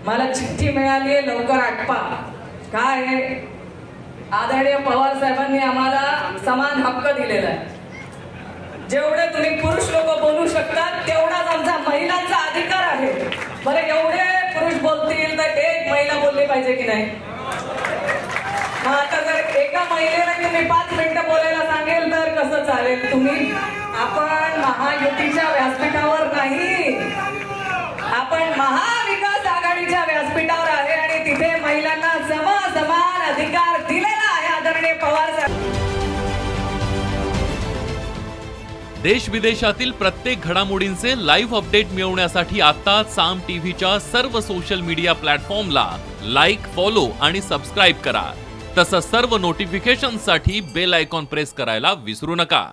मला चिठ्ठी मिळाली आहे, लवकर आटपा. काय आहे? आदरणीय पवार साहेबांनी आम्हाला समान हक्क दिलेला आहे. जेवढे तुम्ही पुरुष लोक बोलू शकतात तेवढाच आमचा महिलांचा अधिकार आहे. बरं, एवढे पुरुष बोलतील तर एक महिला बोलली पाहिजे की नाही? आता जर एका महिलेला तुम्ही 5 मिनिटं बोलायला सांगेल तर कसं चालेल? तुम्ही आपण महायुतीच्या व्यासपीठावर नाही, आपण महाविकास आघाडीच्या व्यासपीठावर आहे आणि तिथे महिलांना समान अधिकार दिलेला आहे आदरणीय पवार साहेब. देश विदेशातील प्रत्येक घडामोडींचे लाईव्ह अपडेट मिळवण्यासाठी आता साम टीव्हीच्या सर्व सोशल मीडिया प्लॅटफॉर्मला लाईक, फॉलो आणि सबस्क्राईब करा. तसंच सर्व नोटिफिकेशनसाठी बेल आयकॉन प्रेस करायला विसरू नका.